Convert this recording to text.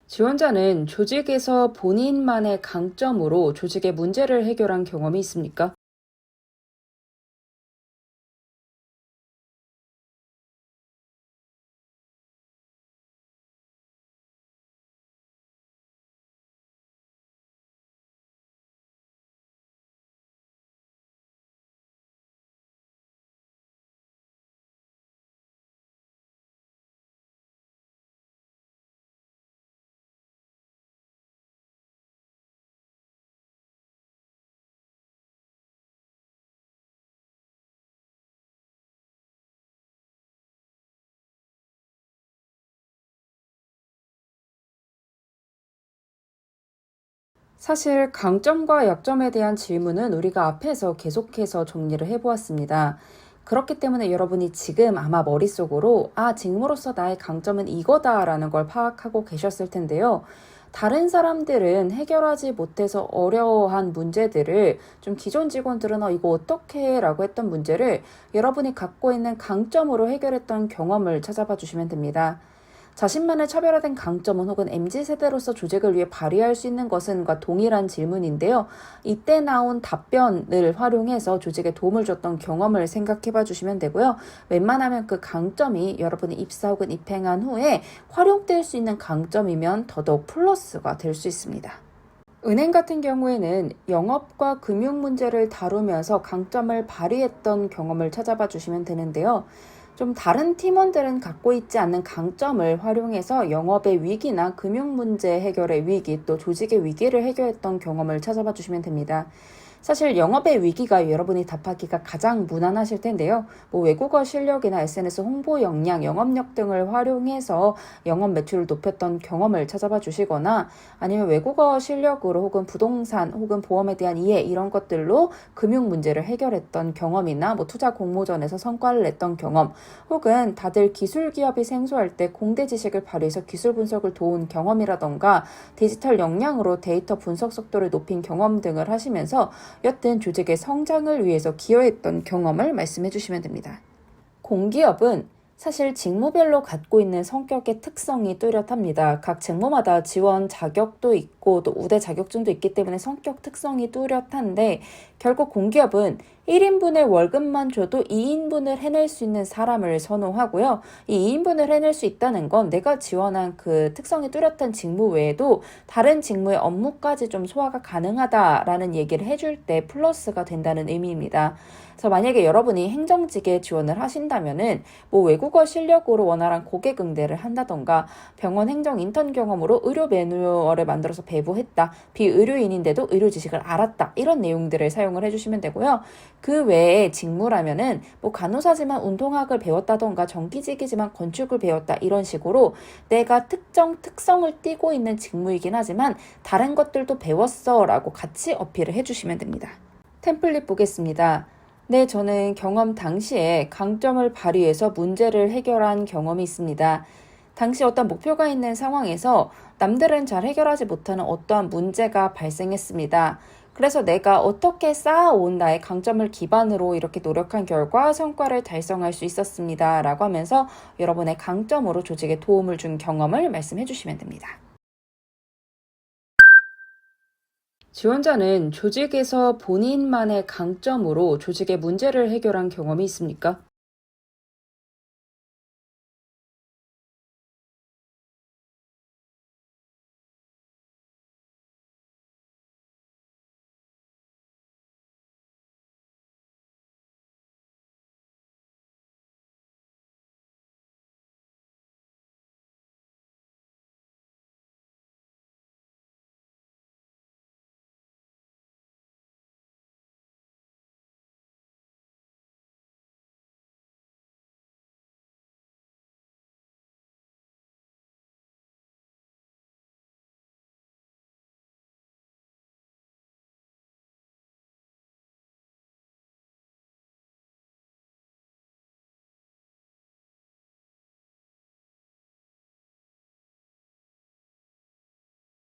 지원자는 조직에서 본인만의 강점으로 조직의 문제를 해결한 경험이 있습니까? 사실 강점과 약점에 대한 질문은 우리가 앞에서 계속해서 정리를 해보았습니다. 그렇기 때문에 여러분이 지금 아마 머릿속으로 직무로서 나의 강점은 이거다라는 걸 파악하고 계셨을 텐데요. 다른 사람들은 해결하지 못해서 어려워한 문제들을 좀 기존 직원들은 이거 어떻게 해? 라고 했던 문제를 여러분이 갖고 있는 강점으로 해결했던 경험을 찾아봐 주시면 됩니다. 자신만의 차별화된 강점은 혹은 MZ세대로서 조직을 위해 발휘할 수 있는 것은과 동일한 질문인데요. 이때 나온 답변을 활용해서 조직에 도움을 줬던 경험을 생각해 봐 주시면 되고요. 웬만하면 그 강점이 여러분이 입사 혹은 입행한 후에 활용될 수 있는 강점이면 더더욱 플러스가 될 수 있습니다. 은행 같은 경우에는 영업과 금융 문제를 다루면서 강점을 발휘했던 경험을 찾아봐 주시면 되는데요. 좀 다른 팀원들은 갖고 있지 않는 강점을 활용해서 영업의 위기나 금융 문제 해결의 위기, 또 조직의 위기를 해결했던 경험을 찾아봐 주시면 됩니다. 사실 영업의 위기가 여러분이 답하기가 가장 무난하실 텐데요. 외국어 실력이나 SNS 홍보 역량, 영업력 등을 활용해서 영업 매출을 높였던 경험을 찾아봐 주시거나 아니면 외국어 실력으로 혹은 부동산 혹은 보험에 대한 이해 이런 것들로 금융 문제를 해결했던 경험이나 투자 공모전에서 성과를 냈던 경험 혹은 다들 기술 기업이 생소할 때 공대 지식을 발휘해서 기술 분석을 도운 경험이라던가 디지털 역량으로 데이터 분석 속도를 높인 경험 등을 하시면서 여튼 조직의 성장을 위해서 기여했던 경험을 말씀해 주시면 됩니다. 공기업은 사실 직무별로 갖고 있는 성격의 특성이 뚜렷합니다. 각 직무마다 지원 자격도 있고 또 우대 자격증도 있기 때문에 성격 특성이 뚜렷한데 결국 공기업은 1인분의 월급만 줘도 2인분을 해낼 수 있는 사람을 선호하고요. 이 2인분을 해낼 수 있다는 건 내가 지원한 그 특성이 뚜렷한 직무 외에도 다른 직무의 업무까지 좀 소화가 가능하다라는 얘기를 해줄 때 플러스가 된다는 의미입니다. 그래서 만약에 여러분이 행정직에 지원을 하신다면은 외국어 실력으로 원활한 고객 응대를 한다던가 병원 행정 인턴 경험으로 의료 매뉴얼을 만들어서 배부했다. 비의료인인데도 의료 지식을 알았다. 이런 내용들을 사용을 해주시면 되고요. 그 외에 직무라면은 간호사지만 운동학을 배웠다던가 정기직이지만 건축을 배웠다. 이런 식으로 내가 특정 특성을 띠고 있는 직무이긴 하지만 다른 것들도 배웠어 라고 같이 어필을 해주시면 됩니다. 템플릿 보겠습니다. 네, 저는 경험 당시에 강점을 발휘해서 문제를 해결한 경험이 있습니다. 당시 어떤 목표가 있는 상황에서 남들은 잘 해결하지 못하는 어떠한 문제가 발생했습니다. 그래서 내가 어떻게 쌓아온 나의 강점을 기반으로 이렇게 노력한 결과 성과를 달성할 수 있었습니다. 라고 하면서 여러분의 강점으로 조직에 도움을 준 경험을 말씀해 주시면 됩니다. 지원자는 조직에서 본인만의 강점으로 조직의 문제를 해결한 경험이 있습니까?